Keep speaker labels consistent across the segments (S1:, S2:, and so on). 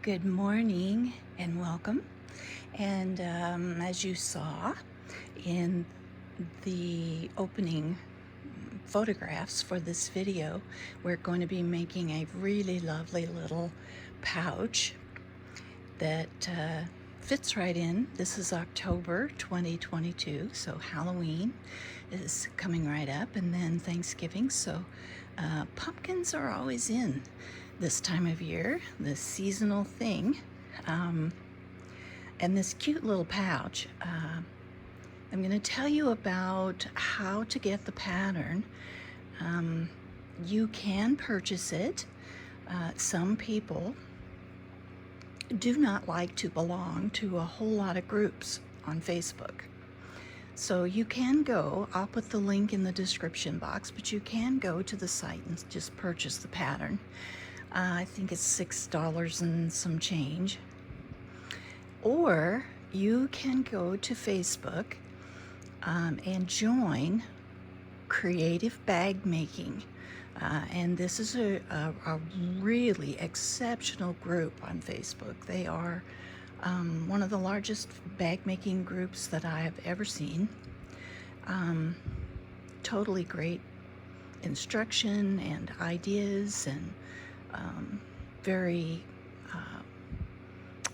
S1: Good morning and welcome. And as you saw in the opening photographs for this video, we're going to be making a really lovely little pouch that fits right in. This is October 2022, so Halloween is coming right up, and then Thanksgiving, so pumpkins are always in this time of year, this seasonal thing. And this cute little pouch, I'm going to tell you about how to get the pattern. You can purchase it. Some people do not like to belong to a whole lot of groups on Facebook. So you can go, I'll put the link in the description box, but you can go to the site and just purchase the pattern. I think it's $6 and some change. Or you can go to Facebook and join Creative Bag Making. And this is a really exceptional group on Facebook. They are one of the largest bag making groups that I have ever seen. Totally great instruction and ideas, and very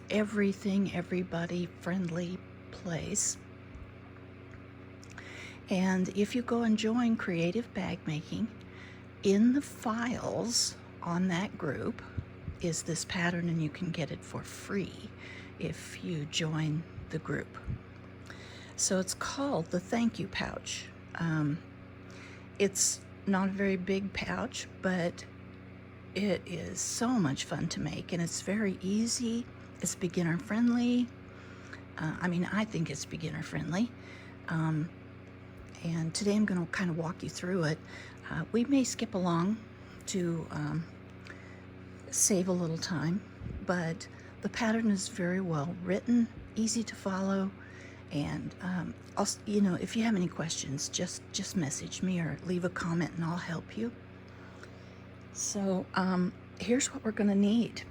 S1: everything, everybody friendly place. And if you go and join Creative Bag Making, in the files on that group is this pattern, and you can get it for free if you join the group. So it's called the Thank You Pouch. It's not a very big pouch, but it is so much fun to make, and it's very easy. It's beginner friendly. I think it's beginner friendly. And today I'm going to kind of walk you through it. We may skip along to save a little time, but the pattern is very well written, easy to follow, and also, if you have any questions, just message me or leave a comment and I'll help you. So here's what we're going to need.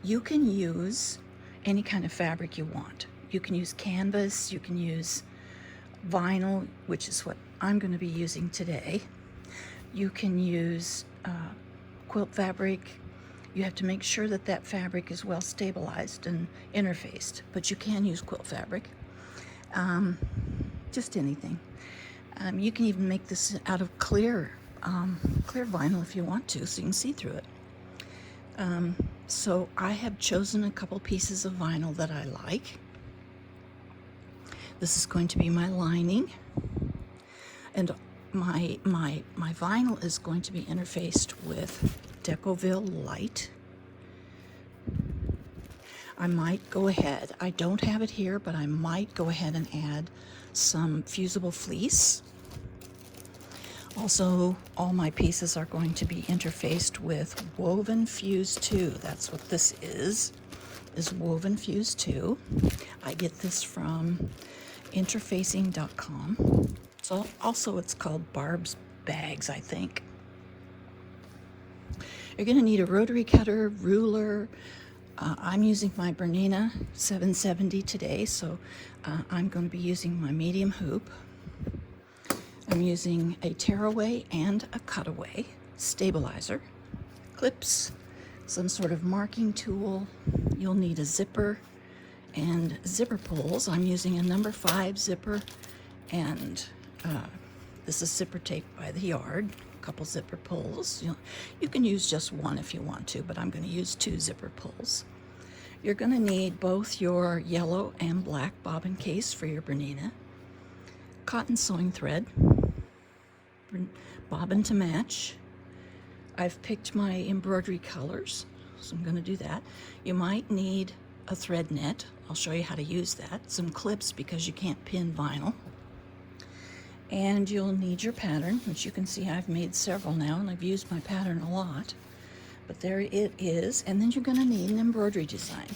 S1: You can use any kind of fabric you want. You can use canvas, you can use vinyl, which is what I'm going to be using today. You can use quilt fabric. You have to make sure that that fabric is well stabilized and interfaced, but you can use quilt fabric. Just anything. You can even make this out of clear vinyl if you want to, so you can see through it. So I have chosen a couple pieces of vinyl that I like. This is going to be my lining, and my vinyl is going to be interfaced with Decoville Light. I might go ahead, I don't have it here, but I might go ahead and add some fusible fleece. Also, all my pieces are going to be interfaced with Woven Fuse 2. That's what this is Woven Fuse 2. I get this from interfacing.com. So also it's called Barb's Bags, I think. You're going to need a rotary cutter, ruler. I'm using my Bernina 770 today, so I'm going to be using my medium hoop. I'm using a tearaway and a cutaway, stabilizer, clips, some sort of marking tool. You'll need a zipper and zipper pulls. I'm using a number 5 zipper, and this is zipper tape by the yard. A couple zipper pulls. You can use just one if you want to, but I'm going to use 2 zipper pulls. You're going to need both your yellow and black bobbin case for your Bernina, cotton sewing thread, bobbin to match. I've picked my embroidery colors, so I'm going to do that. You might need a thread net. I'll show you how to use that. Some clips because you can't pin vinyl. And you'll need your pattern, which you can see I've made several now, and I've used my pattern a lot. But there it is. And then you're going to need an embroidery design.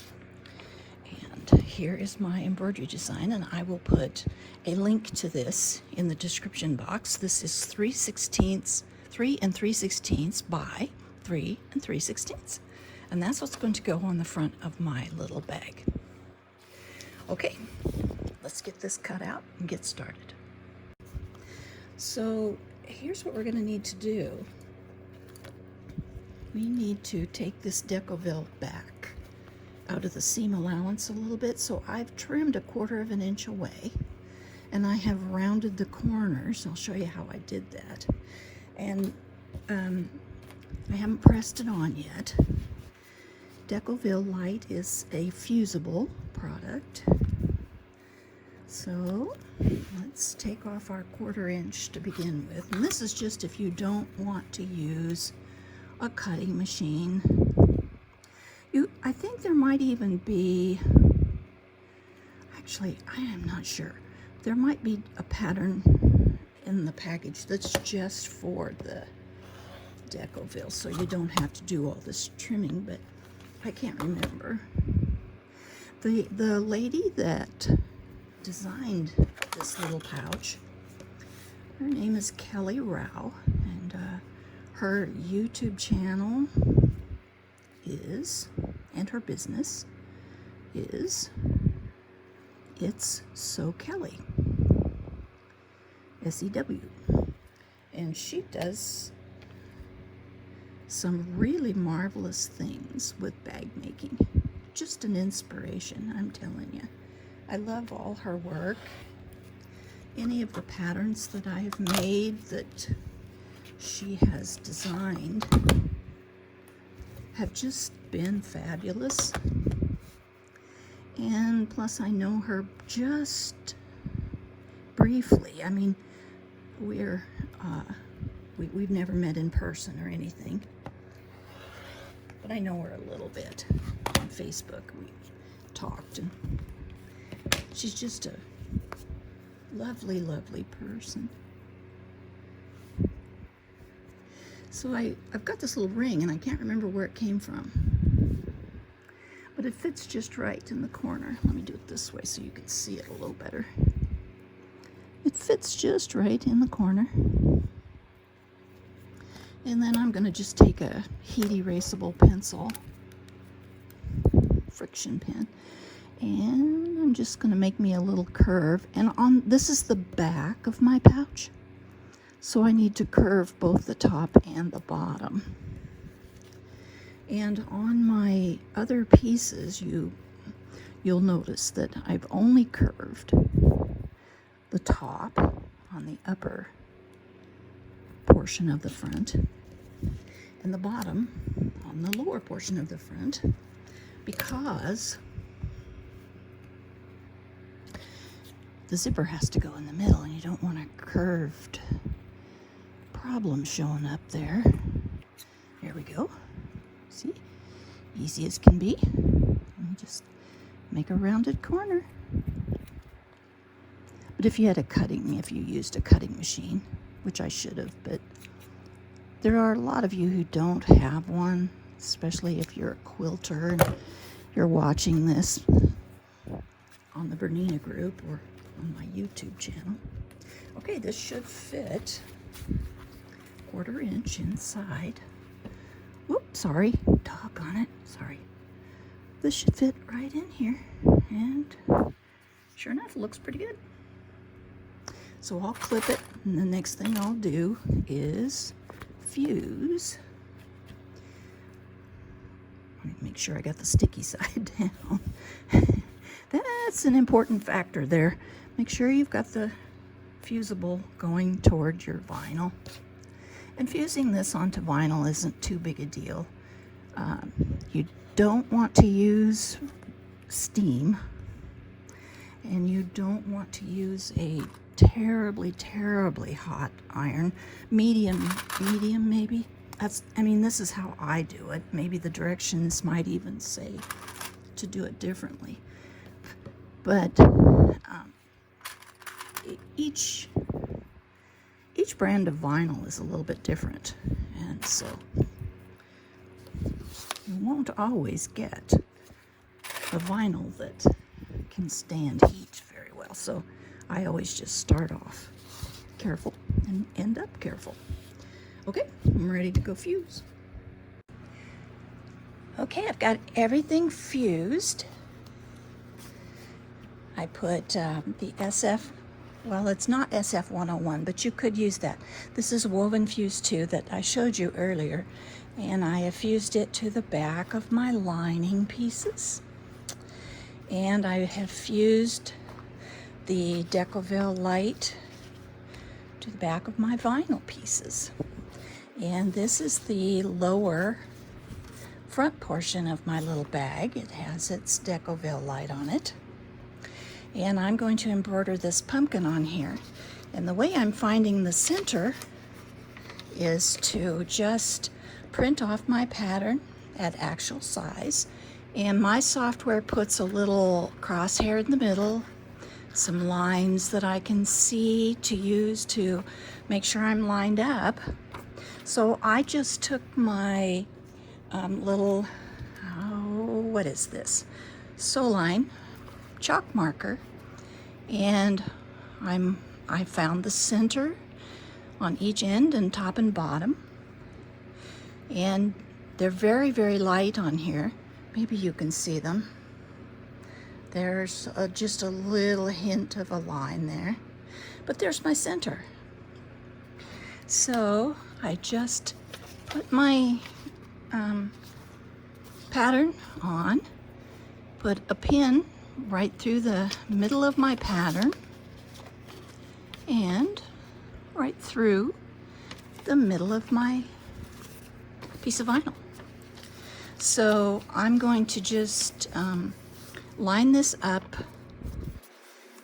S1: And here is my embroidery design, and I will put a link to this in the description box. This is 3 3 3/16 by 3 3/16. And that's what's going to go on the front of my little bag. Okay, let's get this cut out and get started. So here's what we're going to need to do. We need to take this Decoville back out of the seam allowance a little bit. So I've trimmed 1/4 inch away, and I have rounded the corners. I'll show you how I did that. And I haven't pressed it on yet. Decoville Light is a fusible product. So let's take off our 1/4 inch to begin with. And this is just if you don't want to use a cutting machine. I think there might even be, actually, I am not sure. There might be a pattern in the package that's just for the Decoville, so you don't have to do all this trimming, but I can't remember. The lady that designed this little pouch, her name is Kelly Rao, and her YouTube channel is, and her business is, It's So Kelly, SEW, and she does some really marvelous things with bag making. Just an inspiration, I'm telling you. I love all her work. Any of the patterns that I have made that she has designed have just been fabulous. And plus I know her just briefly. I mean, we've never met in person or anything, but I know her a little bit on Facebook. We talked, and she's just a lovely, lovely person. So I've got this little ring, and I can't remember where it came from, but it fits just right in the corner. Let me do it this way so you can see it a little better. It fits just right in the corner. And then I'm going to just take a heat erasable pencil, friction pen, and I'm just going to make me a little curve. And this is the back of my pouch, so I need to curve both the top and the bottom. And on my other pieces, you'll notice that I've only curved the top on the upper portion of the front and the bottom on the lower portion of the front, because the zipper has to go in the middle, and you don't want a curved problem showing up there. There we go. See? Easy as can be. Let me just make a rounded corner. But if you used a cutting machine, which I should have, but there are a lot of you who don't have one, especially if you're a quilter and you're watching this on the Bernina group or on my YouTube channel. Okay, this should fit 1/4 inch inside. Whoops, sorry, doggone it, sorry. This should fit right in here, and sure enough, it looks pretty good. So I'll clip it, and the next thing I'll do is fuse. Let me make sure I got the sticky side down. That's an important factor there. Make sure you've got the fusible going toward your vinyl. And fusing this onto vinyl isn't too big a deal. You don't want to use steam, and you don't want to use a terribly, terribly hot iron. Medium maybe. This is how I do it. Maybe the directions might even say to do it differently. But each brand of vinyl is a little bit different, and so you won't always get a vinyl that can stand heat very well. So I always just start off careful and end up careful. Okay, I'm ready to go fuse. Okay, I've got everything fused. I put the SF, well, it's not SF 101, but you could use that. This is Woven Fuse 2 that I showed you earlier, and I have fused it to the back of my lining pieces. And I have fused the Decoville light to the back of my vinyl pieces. And this is the lower front portion of my little bag. It has its Decoville light on it. And I'm going to embroider this pumpkin on here. And the way I'm finding the center is to just print off my pattern at actual size. And my software puts a little crosshair in the middle, some lines that I can see to use to make sure I'm lined up. So I just took my little, what is this? Soline chalk marker, and I found the center on each end and top and bottom, and they're very, very light on here. Maybe you can see them. There's just a little hint of a line there, but there's my center. So I just put my pattern on, put a pin right through the middle of my pattern and right through the middle of my piece of vinyl. So I'm going to just line this up,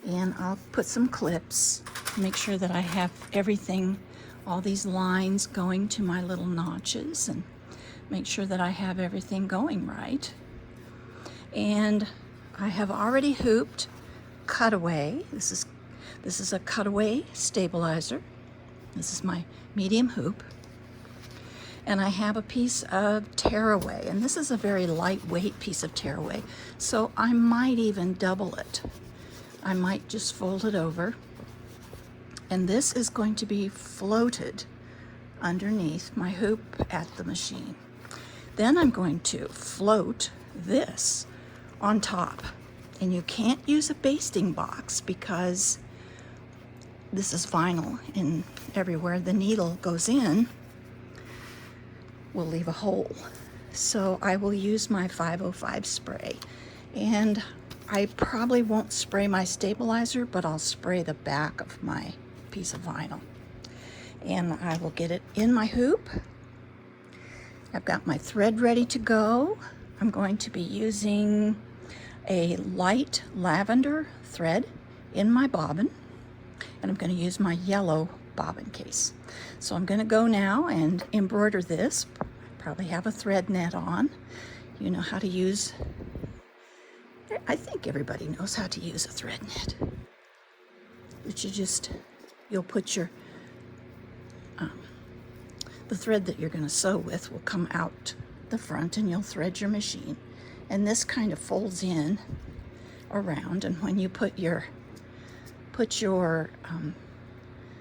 S1: and I'll put some clips, make sure that I have everything, all these lines going to my little notches, and make sure that I have everything going right. And I have already hooped cutaway. This is a cutaway stabilizer. This is my medium hoop. And I have a piece of tearaway, and this is a very lightweight piece of tearaway, so I might even double it. I might just fold it over, and this is going to be floated underneath my hoop at the machine. Then I'm going to float this on top, and you can't use a basting box because this is vinyl, and everywhere the needle goes in will leave a hole. So I will use my 505 spray, and I probably won't spray my stabilizer, but I'll spray the back of my piece of vinyl, and I will get it in my hoop. I've got my thread ready to go. I'm going to be using a light lavender thread in my bobbin, and I'm going to use my yellow bobbin case. So I'm going to go now and embroider this. Probably have a thread net on. You know how to use, I think everybody knows how to use a thread net. But you'll put your, the thread that you're going to sew with will come out the front, and you'll thread your machine. And this kind of folds in around, and when you put your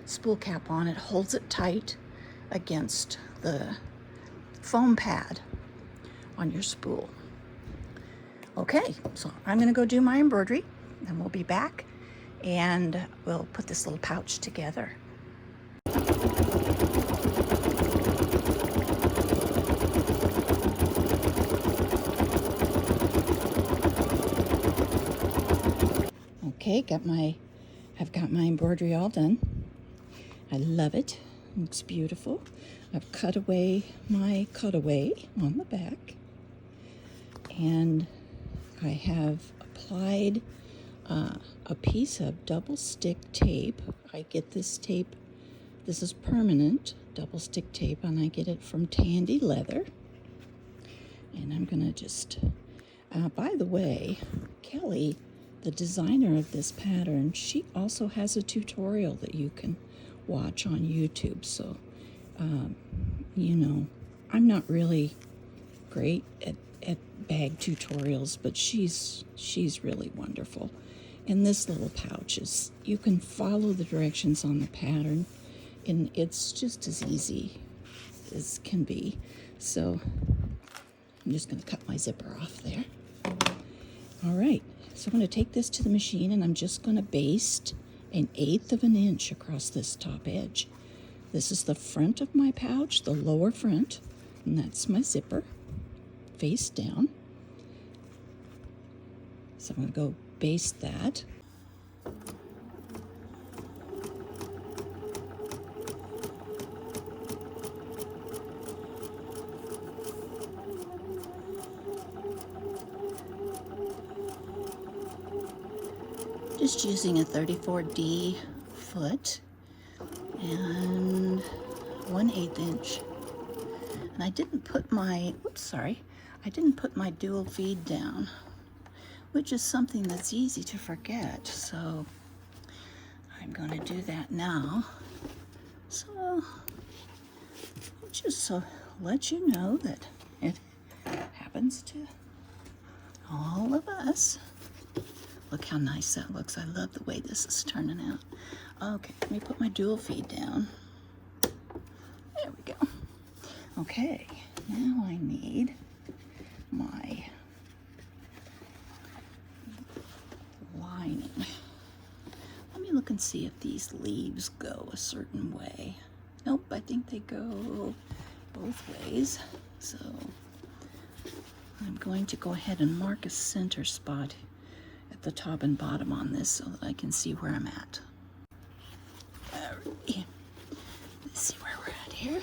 S1: spool cap on, it holds it tight against the foam pad on your spool. Okay, so I'm going to go do my embroidery, and we'll be back, and we'll put this little pouch together. Okay, I've got my embroidery all done. I love it. It looks beautiful. I've cut away my cutaway on the back, and I have applied a piece of double stick tape. I get this tape, this is permanent double stick tape, and I get it from Tandy Leather. And I'm gonna just, by the way, Kelly, the designer of this pattern, she also has a tutorial that you can watch on YouTube. So, you know, I'm not really great at bag tutorials, but she's really wonderful. And this little pouch is, you can follow the directions on the pattern, and it's just as easy as can be. So I'm just going to cut my zipper off there. All right, so I'm going to take this to the machine and I'm just going to baste 1/8 of an inch across this top edge. This is the front of my pouch, the lower front, and that's my zipper, face down. So I'm going to go baste that. Just using a 34D foot and 1/8 inch. And I didn't put my, I didn't put my dual feed down, which is something that's easy to forget. So I'm going to do that now. So just to let you know that it happens to all of us. Look how nice that looks. I love the way this is turning out. Okay, let me put my dual feed down. There we go. Okay, now I need my lining. Let me look and see if these leaves go a certain way. Nope, I think they go both ways. So I'm going to go ahead and mark a center spot at the top and bottom on this so that I can see where I'm at. Alright, let's see where we're at here.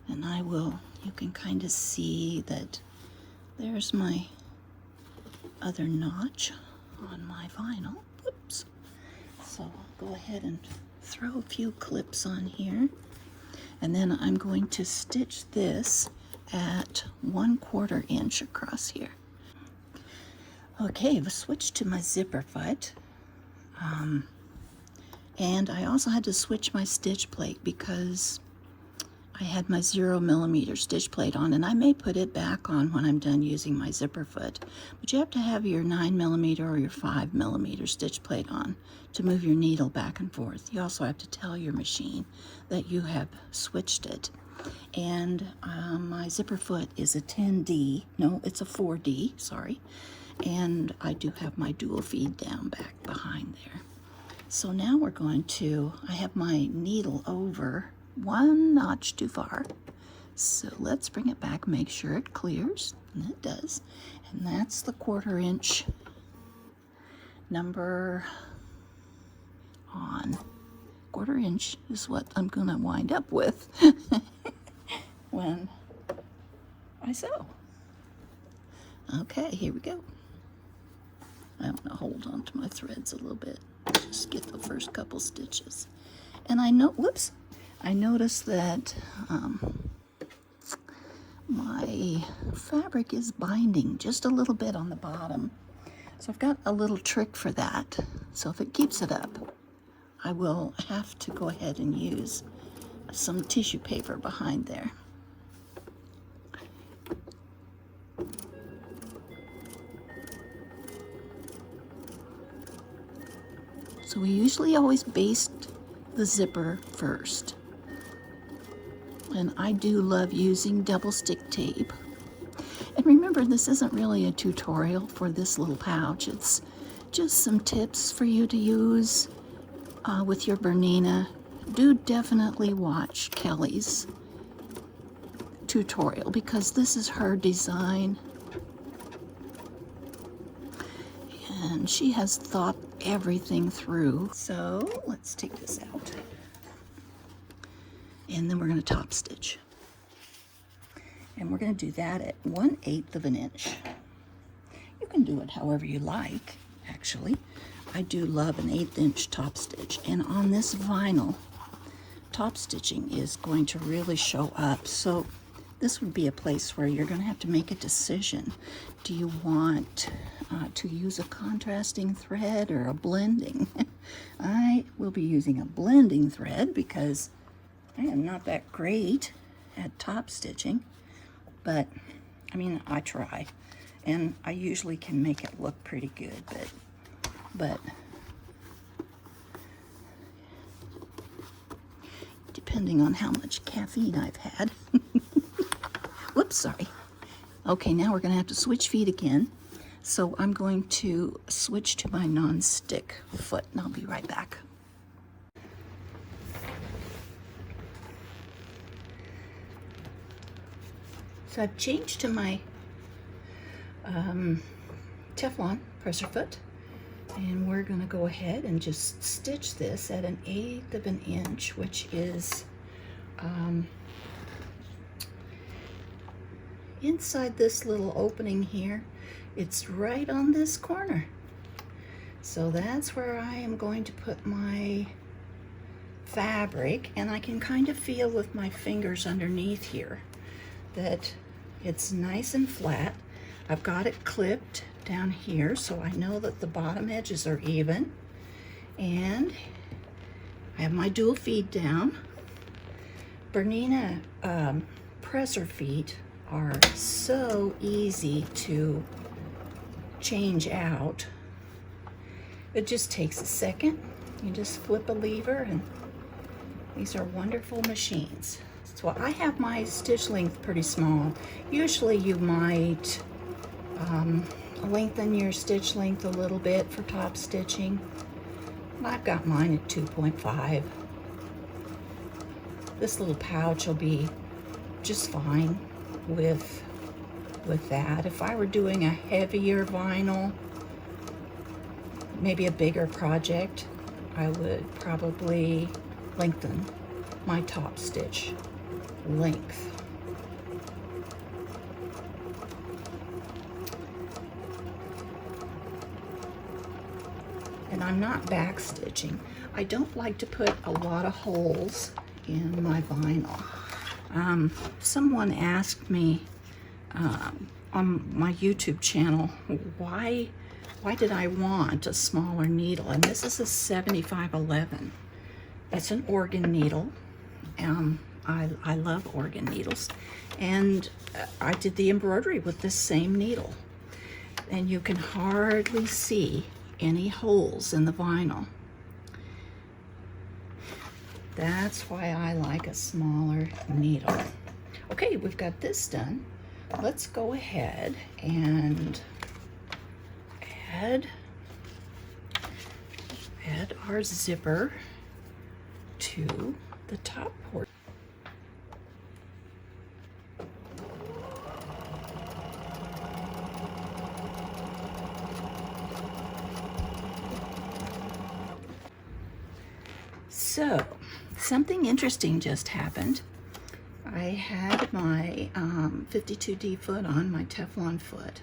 S1: And I will, you can kind of see that there's my other notch on my vinyl. Whoops. So I'll go ahead and throw a few clips on here. And then I'm going to stitch this at 1/4 inch across here. Okay, I've switched to my zipper foot. And I also had to switch my stitch plate because I had my 0mm stitch plate on, and I may put it back on when I'm done using my zipper foot. But you have to have your 9mm or your 5mm stitch plate on to move your needle back and forth. You also have to tell your machine that you have switched it. And my zipper foot is a 10D. No, it's a 4D, sorry. And I do have my dual feed down back behind there. So now we're going to, I have my needle over 1 notch too far. So let's bring it back, make sure it clears, and it does. And that's the 1/4 inch number on. 1/4 inch is what I'm gonna wind up with when I sew. Okay, here we go. I'm gonna hold on to my threads a little bit. Just get the first couple stitches. And I know, whoops, I noticed that my fabric is binding just a little bit on the bottom. So I've got a little trick for that. So if it keeps it up, I will have to go ahead and use some tissue paper behind there. So we usually always baste the zipper first. And I do love using double stick tape. And remember, this isn't really a tutorial for this little pouch. It's just some tips for you to use with your Bernina. Do definitely watch Kelly's tutorial because this is her design. And she has thought everything through. So let's take this out. And then we're going to top stitch. And we're going to do that at 1/8 of an inch. You can do it however you like, actually. I do love an 1/8 inch top stitch. And on this vinyl, top stitching is going to really show up. So this would be a place where you're going to have to make a decision. Do you want to use a contrasting thread or a blending? I will be using a blending thread because I am not that great at top stitching, but I mean, I try, and I usually can make it look pretty good, but depending on how much caffeine I've had. Whoops, sorry. Okay, now we're gonna have to switch feet again. So I'm going to switch to my non-stick foot and I'll be right back. So I've changed to my Teflon presser foot, and we're gonna go ahead and just stitch this at 1/8 of an inch, which is inside this little opening here. It's right on this corner. So that's where I am going to put my fabric, and I can kind of feel with my fingers underneath here that it's nice and flat. I've got it clipped down here so I know that the bottom edges are even, and I have my dual feed down. Bernina presser feet are so easy to change out. It just takes a second. You just flip a lever, and these are wonderful machines. So I have my stitch length pretty small. Usually you might lengthen your stitch length a little bit for top stitching. I've got mine at 2.5. This little pouch will be just fine with that. If I were doing a heavier vinyl, maybe a bigger project, I would probably lengthen my top stitch length. And I'm not back stitching. I don't like to put a lot of holes in my vinyl. Someone asked me on my YouTube channel, why did I want a smaller needle? And this is a 7511. It's an organ needle. I love organ needles. And I did the embroidery with this same needle. And you can hardly see any holes in the vinyl. That's why I like a smaller needle. Okay, we've got this done. Let's go ahead and add our zipper to the top portion. So, something interesting just happened. I had my 52D foot on, my Teflon foot,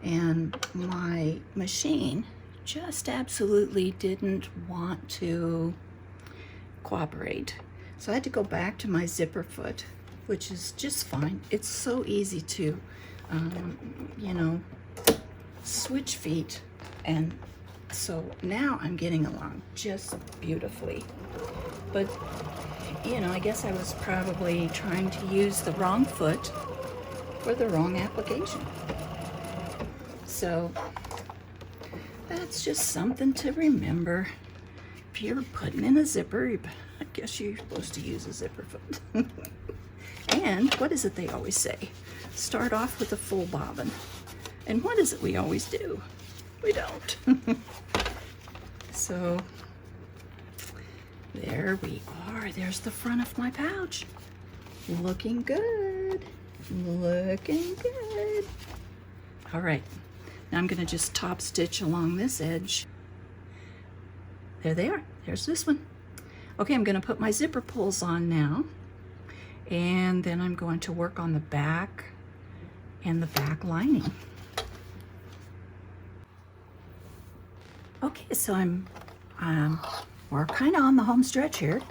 S1: and my machine just absolutely didn't want to cooperate. So I had to go back to my zipper foot, which is just fine. It's so easy to, you know, switch feet, and so now I'm getting along just beautifully. But, you know, I guess I was probably trying to use the wrong foot for the wrong application. So that's just something to remember. If you're putting in a zipper, I guess you're supposed to use a zipper foot. And what is it they always say? Start off with a full bobbin. And what is it we always do? We don't. So there we are. There's the front of my pouch. Looking good. Looking good. All right. Now I'm going to just top stitch along this edge. There they are. There's this one. Okay, I'm going to put my zipper pulls on now. And then I'm going to work on the back and the back lining. Okay, so we're kind of on the home stretch here.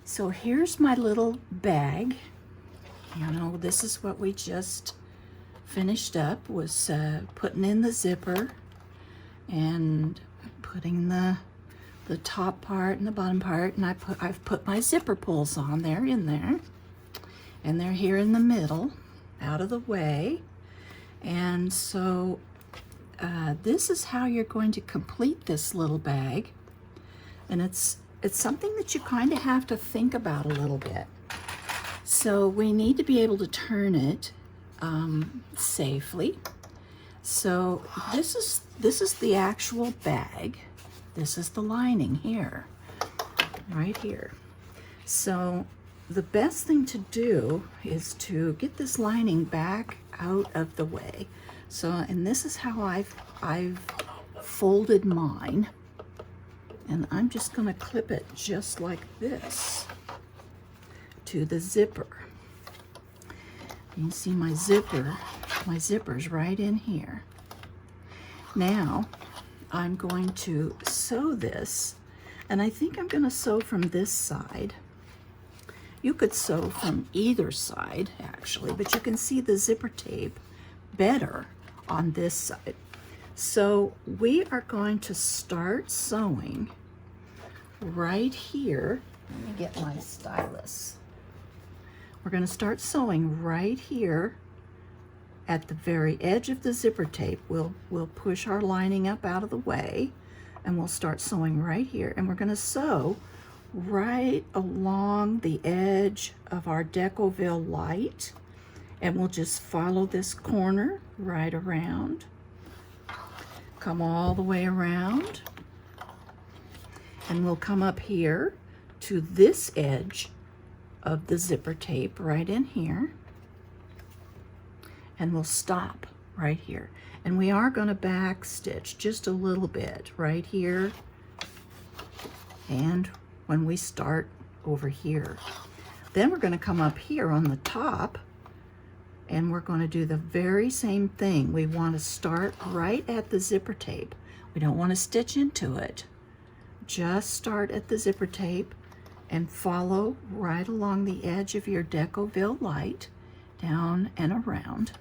S1: So here's my little bag. You know, this is what we just finished up, was putting in the zipper and putting the top part and the bottom part, and I've put my zipper pulls on there in there, and they're here in the middle, out of the way. And so this is how you're going to complete this little bag, and it's something that you kind of have to think about a little bit. So we need to be able to turn it safely. So this is the actual bag. This is the lining here, right here. So the best thing to do is to get this lining back out of the way. So, and this is how I've folded mine. And I'm just gonna clip it just like this to the zipper. You can see my zipper's right in here. Now, I'm going to sew this, and I think I'm gonna sew from this side. You could sew from either side, actually, but you can see the zipper tape better on this side. So we are going to start sewing right here. Let me get my stylus. We're going to start sewing right here at the very edge of the zipper tape. We'll push our lining up out of the way, and we'll start sewing right here. And we're going to sew right along the edge of our Decoville light, and we'll just follow this corner right around, come all the way around, and we'll come up here to this edge of the zipper tape right in here, and we'll stop right here. And we are going to back stitch just a little bit right here, and when we start over here. Then we're going to come up here on the top, and we're going to do the very same thing. We want to start right at the zipper tape. We don't want to stitch into it. Just start at the zipper tape and follow right along the edge of your Decoville light, down and around.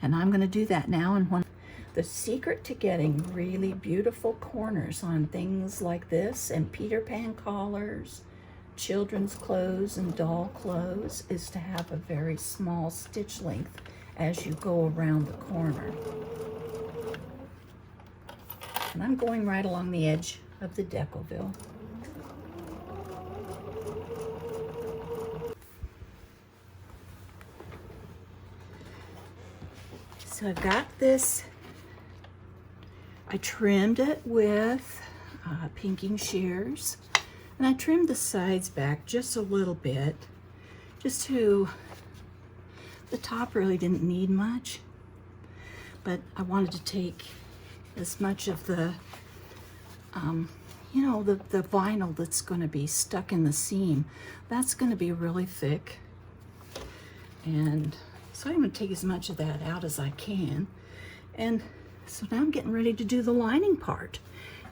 S1: And I'm going to do that now. And the secret to getting really beautiful corners on things like this and Peter Pan collars, children's clothes and doll clothes is to have a very small stitch length as you go around the corner. And I'm going right along the edge of the Decoville. So I've got this. I trimmed it with pinking shears, and I trimmed the sides back just a little bit, just to, the top really didn't need much, but I wanted to take as much of the, you know, the vinyl that's going to be stuck in the seam. That's going to be really thick, and so I'm going to take as much of that out as I can. And so now I'm getting ready to do the lining part.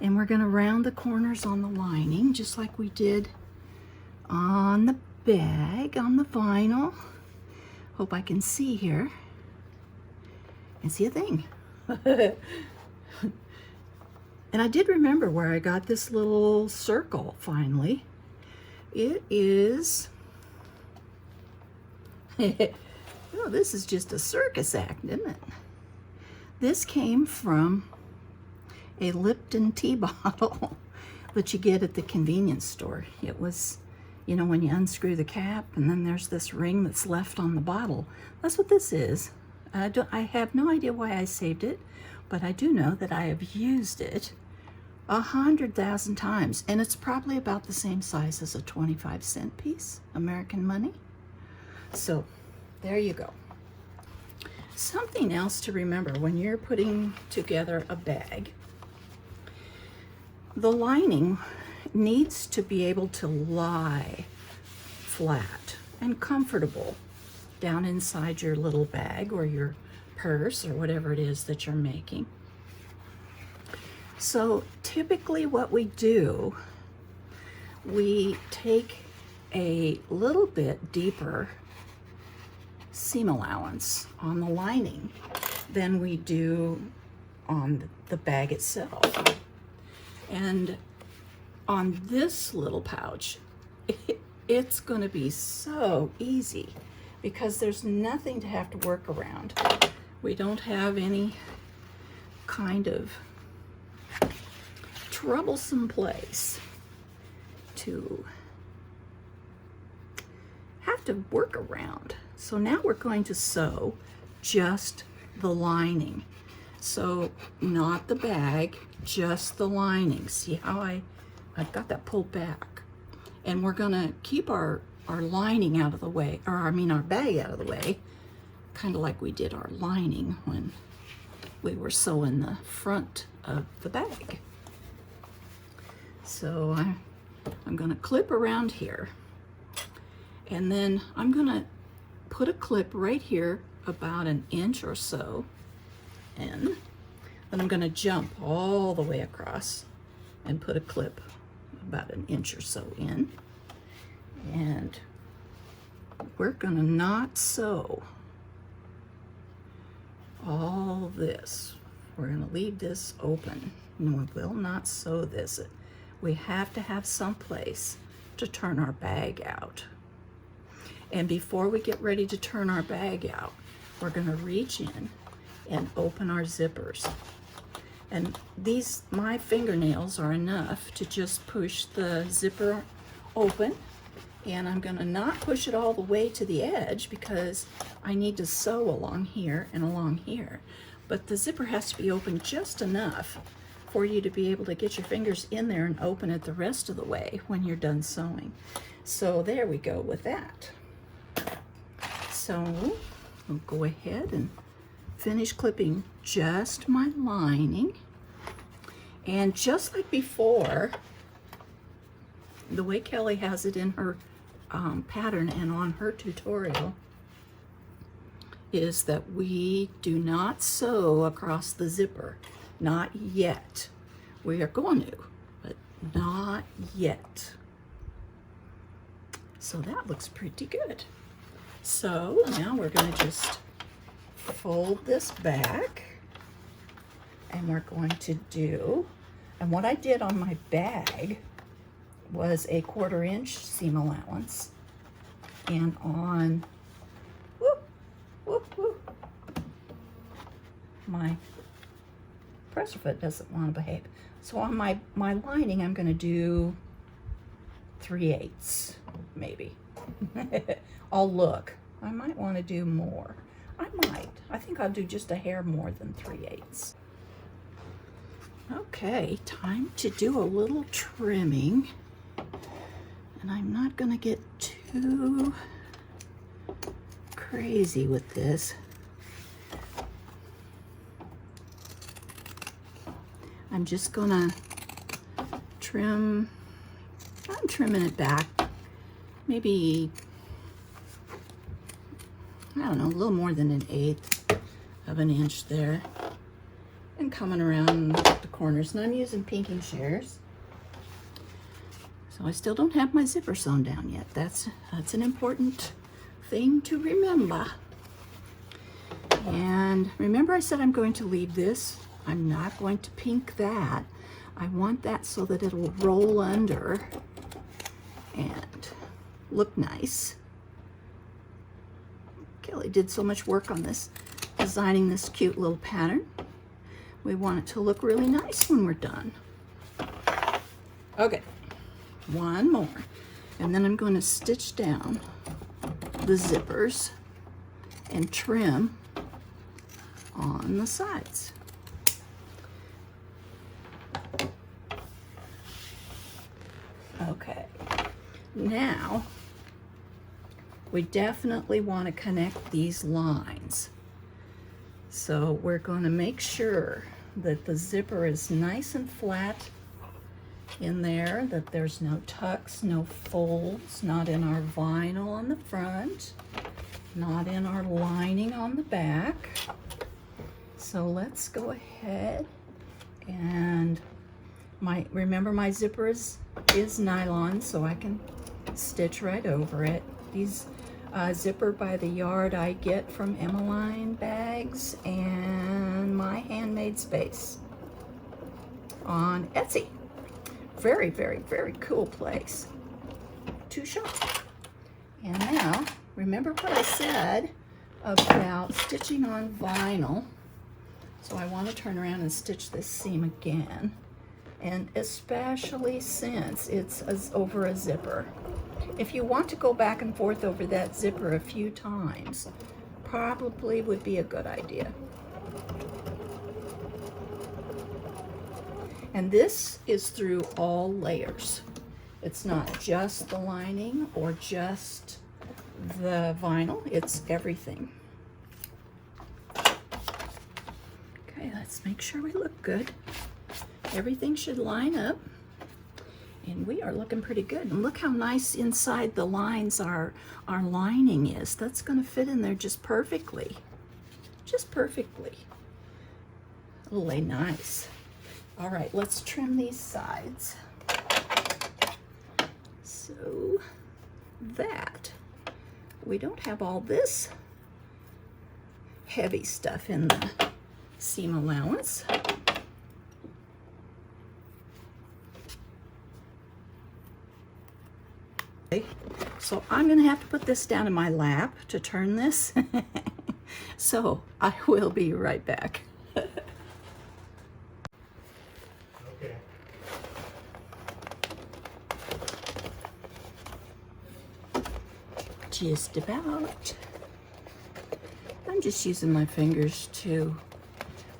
S1: And we're going to round the corners on the lining, just like we did on the bag, on the vinyl. Hope I can see here and see a thing. And I did remember where I got this little circle finally. It is, oh, this is just a circus act, isn't it? This came from a Lipton tea bottle that you get at the convenience store. It was, you know, when you unscrew the cap and then there's this ring that's left on the bottle. That's what this is. I have no idea why I saved it, but I do know that I have used it 100,000 times, and it's probably about the same size as a 25-cent piece, American money. So there you go. Something else to remember when you're putting together a bag, the lining needs to be able to lie flat and comfortable down inside your little bag or your purse or whatever it is that you're making. So typically what we do, we take a little bit deeper seam allowance on the lining than we do on the bag itself. And on this little pouch, it's going to be so easy because there's nothing to have to work around. We don't have any kind of troublesome place to have to work around. So now we're going to sew just the lining. So not the bag, just the lining. See how I've got that pulled back. And we're gonna keep our lining out of the way, or I mean our bag out of the way, kind of like we did our lining when we were sewing the front of the bag. So I'm gonna clip around here, and then I'm gonna put a clip right here about an inch or so in. Then I'm gonna jump all the way across and put a clip about an inch or so in. And we're gonna not sew all this. We're gonna leave this open, and we will not sew this. We have to have some place to turn our bag out. And before we get ready to turn our bag out, we're gonna reach in and open our zippers. And these, my fingernails are enough to just push the zipper open. And I'm gonna not push it all the way to the edge because I need to sew along here and along here. But the zipper has to be open just enough for you to be able to get your fingers in there and open it the rest of the way when you're done sewing. So there we go with that. So I'll go ahead and finish clipping just my lining. And just like before, the way Kelly has it in her pattern and on her tutorial is that we do not sew across the zipper. Not yet. We are going to, but not yet. So that looks pretty good. So now we're going to just fold this back, and we're going to do, and what I did on my bag was a 1/4 inch seam allowance, and on my presser foot doesn't want to behave. So on my lining, I'm going to do 3/8 maybe. I'll look. I might want to do more. I think I'll do just a hair more than 3/8. Okay, time to do a little trimming. And I'm not going to get too crazy with this. I'm just going to trim. I'm trimming it back maybe, I don't know, a little more than 1/8 of an inch there, and coming around the corners. And I'm using pinking shears. So I still don't have my zipper sewn down yet. That's an important thing to remember. And remember I said I'm going to leave this. I'm not going to pink that. I want that so that it will roll under and look nice. Kelly did so much work on this, designing this cute little pattern. We want it to look really nice when we're done. Okay, one more. And then I'm going to stitch down the zippers and trim on the sides. Okay, now we definitely want to connect these lines. So we're going to make sure that the zipper is nice and flat in there, that there's no tucks, no folds, not in our vinyl on the front, not in our lining on the back. So let's go ahead and remember my zipper is nylon, so I can stitch right over it. These zipper by the yard I get from Emmaline bags and My Handmade Space on Etsy. Very, very, very cool place to shop. And now, remember what I said about stitching on vinyl. So I want to turn around and stitch this seam again. And especially since it's over a zipper. If you want to go back and forth over that zipper a few times, probably would be a good idea. And this is through all layers. It's not just the lining or just the vinyl, it's everything. Okay, let's make sure we look good. Everything should line up. And we are looking pretty good. And look how nice inside the lines our lining is. That's going to fit in there just perfectly. Just perfectly. It'll lay nice. All right, let's trim these sides. So that we don't have all this heavy stuff in the seam allowance. So I'm going to have to put this down in my lap to turn this. So I will be right back.
S2: Okay.
S1: Just about. I'm just using my fingers to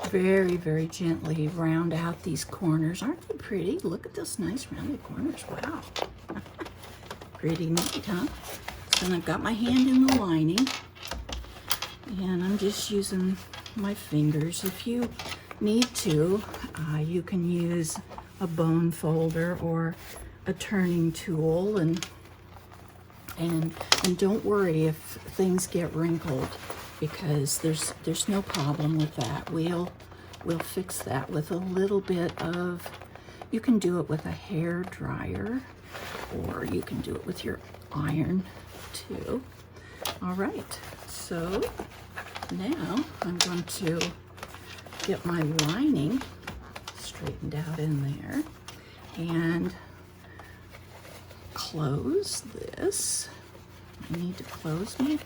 S1: very, very gently round out these corners. Aren't they pretty? Look at those nice rounded corners. Wow. Pretty neat, huh? So then I've got my hand in the lining, and I'm just using my fingers. If you need to, you can use a bone folder or a turning tool, and don't worry if things get wrinkled, because there's no problem with that. We'll fix that with a little bit of, you can do it with a hair dryer, or you can do it with your iron too. All right, so now I'm going to get my lining straightened out in there and close this. I need to close my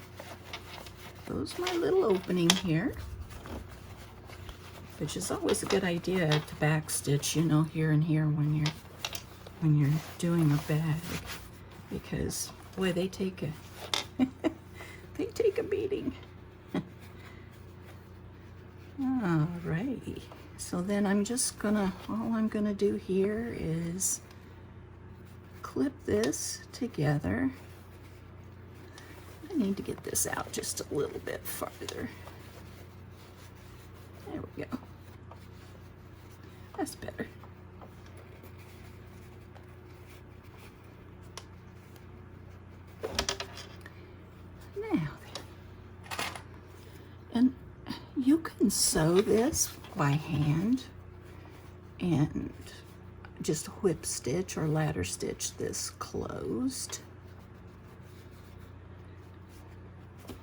S1: little opening here, which is always a good idea to backstitch, you know, here and here when you're doing a bag, because boy, they take a they take a beating. Alrighty, so then I'm just gonna, all I'm gonna do here is clip this together. I need to get this out just a little bit farther. There we go. That's better. Now then, and you can sew this by hand and just whip stitch or ladder stitch this closed,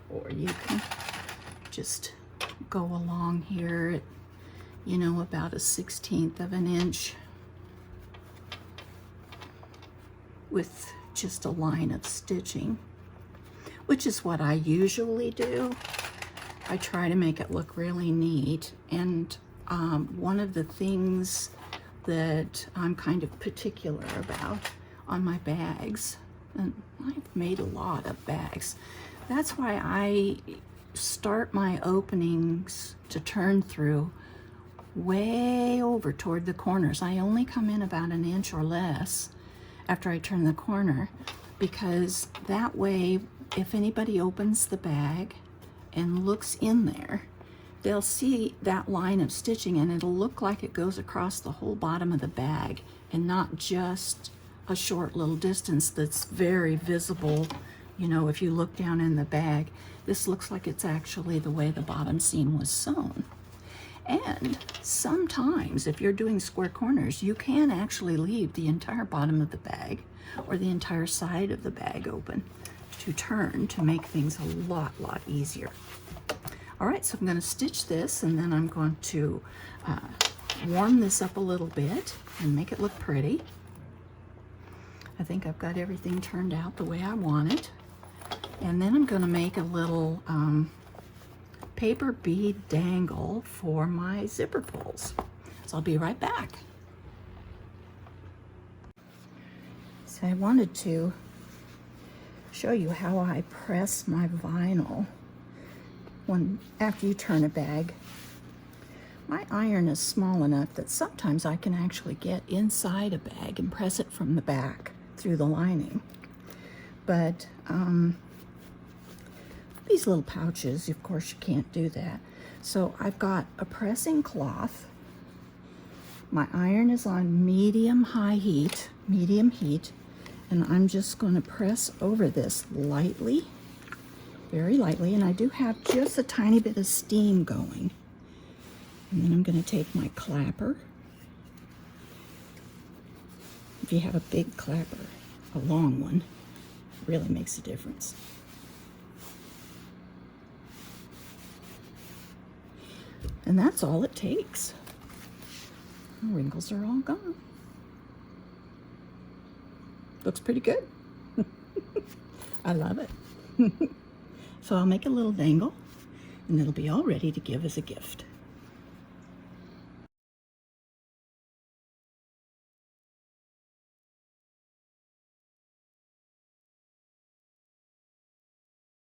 S1: or you can just go along here at, you know, about 1/16 of an inch with just a line of stitching, which is what I usually do. I try to make it look really neat. And one of the things that I'm kind of particular about on my bags, and I've made a lot of bags, that's why I start my openings to turn through way over toward the corners. I only come in about 1 inch or less after I turn the corner, because that way if anybody opens the bag and looks in there, they'll see that line of stitching, and it'll look like it goes across the whole bottom of the bag and not just a short little distance that's very visible. You know, if you look down in the bag, this looks like it's actually the way the bottom seam was sewn. And sometimes if you're doing square corners, you can actually leave the entire bottom of the bag or the entire side of the bag open to turn, to make things a lot easier. All right, so I'm going to stitch this, and then I'm going to warm this up a little bit and make it look pretty. I think I've got everything turned out the way I want it. And then I'm going to make a little paper bead dangle for my zipper pulls. So I'll be right back. So I wanted to show you how I press my vinyl after you turn a bag. My iron is small enough that sometimes I can actually get inside a bag and press it from the back through the lining. But these little pouches, of course, you can't do that. So I've got a pressing cloth. My iron is on medium heat, and I'm just going to press over this lightly, very lightly, and I do have just a tiny bit of steam going. And then I'm going to take my clapper. If you have a big clapper, a long one, it really makes a difference. And that's all it takes. The wrinkles are all gone. Looks pretty good. I love it. So I'll make a little dangle, and it'll be all ready to give as a gift.